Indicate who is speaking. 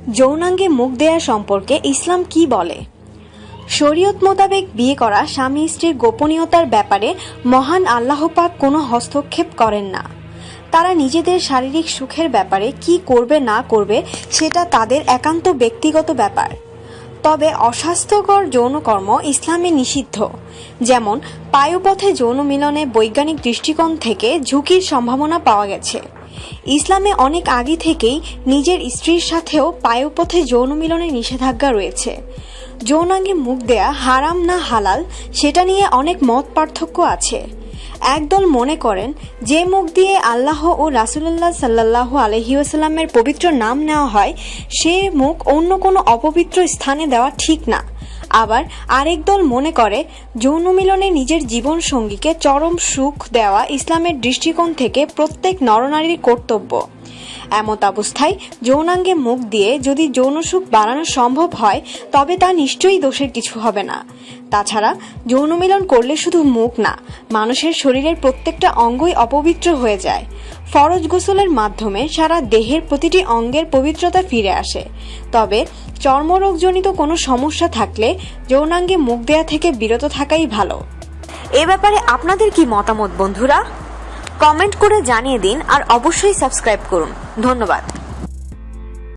Speaker 1: যৌনাঙ্গে মুখ দেয়া সম্পর্কে ইসলাম কি বলে? শরীয়ত মোতাবেক বিয়ে করা স্বামী স্ত্রীর গোপনীয়তার ব্যাপারে মহান আল্লাহ পাক কোনো হস্তক্ষেপ করেন না। তারা নিজেদের শারীরিক সুখের ব্যাপারে কি করবে না করবে সেটা তাদের একান্ত ব্যক্তিগত ব্যাপার। তবে অস্বাস্থ্যকর যৌনকর্ম ইসলামে নিষিদ্ধ, যেমন পায়ুপথে যৌন মিলনে বৈজ্ঞানিক দৃষ্টিকোণ থেকে ঝুঁকির সম্ভাবনা পাওয়া গেছে। ইসলামে অনেক আগে থেকেই নিজের স্ত্রীর সাথেও পায়ুপথে যৌন মিলনের নিষেধাজ্ঞা রয়েছে। যৌনাঙ্গে মুখ দেয়া হারাম না হালাল সেটা নিয়ে অনেক মত পার্থক্য আছে। একদল মনে করেন যে মুখ দিয়ে আল্লাহ ও রাসূলুল্লাহ সাল্লাল্লাহু আলাইহি ওয়াসাল্লামের পবিত্র নাম নেওয়া হয় সে মুখ অন্য কোনো অপবিত্র স্থানে দেওয়া ঠিক না। আবার আরেক দল মনে করে যৌন মিলনে নিজের জীবন সঙ্গীকে চরম সুখ দেওয়া ইসলামের দৃষ্টিকোণ থেকে প্রত্যেক নরনারীর কর্তব্য। এমত অবস্থায় যৌনাঙ্গে মুখ দিয়ে যদি যৌন সুখ বাড়ানো সম্ভব হয় তবে তা নিশ্চয়ই দোষের কিছু হবে না। তাছাড়া যৌন মিলন করলে শুধু মুখ না, মানুষের শরীরের প্রত্যেকটা অঙ্গই অপবিত্র হয়ে যায়। ফরজ গোসলের মাধ্যমে সারা দেহের প্রতিটি অঙ্গের পবিত্রতা ফিরে আসে। তবে চর্মরোগজনিত কোনো সমস্যা থাকলে যৌনাঙ্গে মুখ দেয়া থেকে বিরত থাকাই ভালো। এ ব্যাপারে আপনাদের কি মতামত বন্ধুরা? কমেন্ট করে জানিয়ে দিন আর অবশ্যই সাবস্ক্রাইব করুন। ধন্যবাদ।